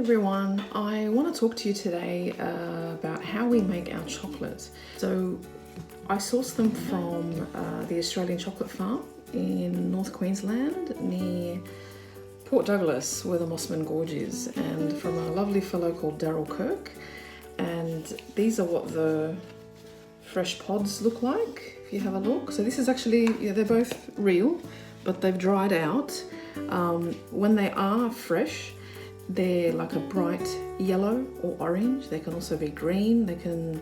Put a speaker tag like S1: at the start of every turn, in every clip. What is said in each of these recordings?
S1: everyone, I want to talk to you today about how we make our chocolate. So I source them from the Australian Chocolate Farm in North Queensland near Port Douglas, where the Mossman Gorge is, and from a lovely fellow called Daryl Kirk. And these are what the fresh pods look like if you have a look. So this is actually, they're both real, but they've dried out. When they are fresh, they're like a bright yellow or orange. They can also be green, they can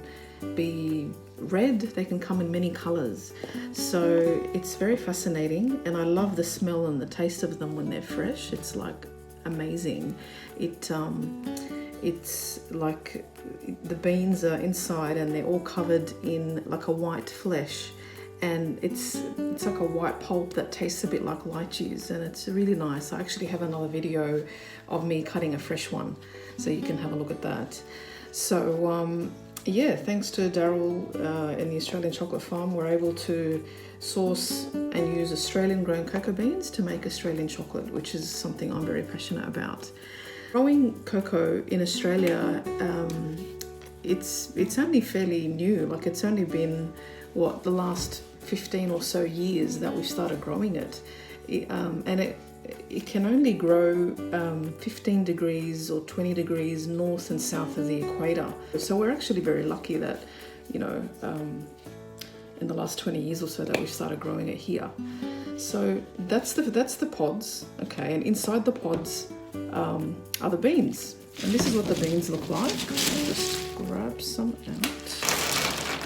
S1: be red, they can come in many colors. So it's very fascinating, and I love the smell and the taste of them when they're fresh. It's like amazing. It's like the beans are inside and they're all covered in like a white flesh, and it's like a white pulp that tastes a bit like lychees, and it's really nice. I actually have another video of me cutting a fresh one, so you can have a look at that. So yeah, thanks to Daryl in the Australian Chocolate Farm, we're able to source and use Australian grown cocoa beans to make Australian chocolate, which is something I'm very passionate about. Growing cocoa in Australia, it's only fairly new. Like, it's only been the last 15 or so years that we've started growing it, and it can only grow 15 degrees or 20 degrees north and south of the equator. So we're actually very lucky that, in the last 20 years or so that we've started growing it here. So that's the pods, okay, and inside the pods are the beans, and this is what the beans look like. I'll just grab some out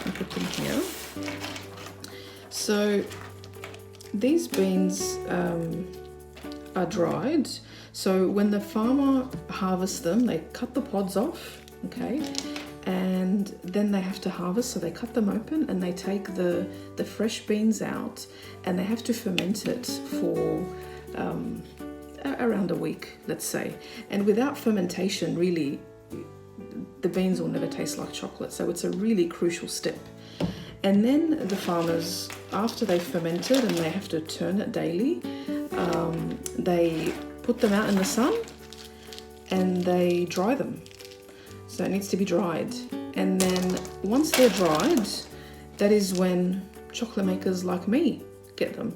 S1: and put them here. So these beans are dried. So when the farmer harvests them, they cut the pods off, okay, and then they have to harvest. So they cut them open and they take the fresh beans out, and they have to ferment it for around a week, let's say. And without fermentation, really, the beans will never taste like chocolate. So it's a really crucial step. And then the farmers, after they've fermented and they have to turn it daily, they put them out in the sun and they dry them. So it needs to be dried. And then once they're dried, that is when chocolate makers like me get them.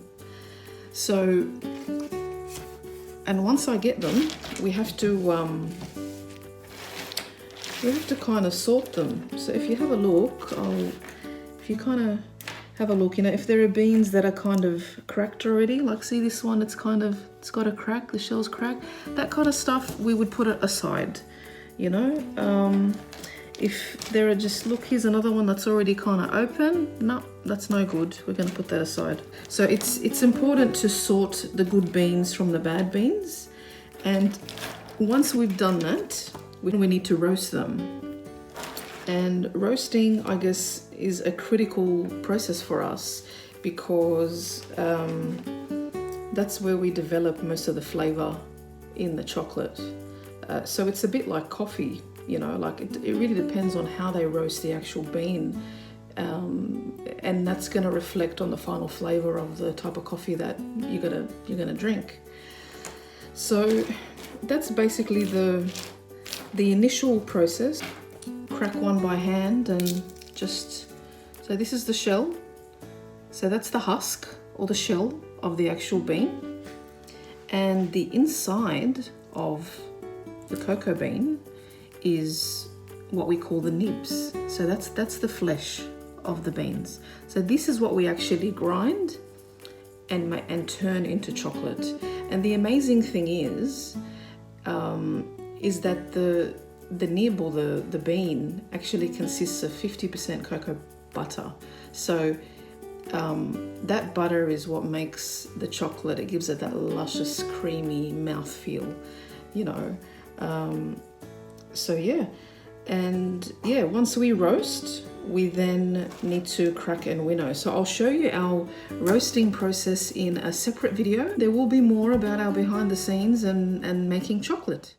S1: So, and once I get them, we have to kind of sort them. So if you have a look, if you kind of have a look, if there are beans that are kind of cracked already, like see this one, it's got a crack, the shell's cracked, that kind of stuff, we would put it aside, If there are look, here's another one that's already kind of open, no, that's no good, we're going to put that aside. So it's important to sort the good beans from the bad beans, and once we've done that, we need to roast them. And roasting, I guess, is a critical process for us, because that's where we develop most of the flavor in the chocolate. So it's a bit like coffee, like it really depends on how they roast the actual bean, and that's going to reflect on the final flavor of the type of coffee that you're gonna drink. So that's basically the initial process. Crack one by hand and so this is the shell. So that's the husk or the shell of the actual bean, and the inside of the cocoa bean is what we call the nibs. So that's the flesh of the beans. So this is what we actually grind and turn into chocolate. And the amazing thing is that the nib or the bean actually consists of 50% cocoa butter. So that butter is what makes the chocolate. It gives it that luscious, creamy mouthfeel, So yeah, and yeah, once we roast, we then need to crack and winnow. So I'll show you our roasting process in a separate video. There will be more about our behind the scenes and making chocolate.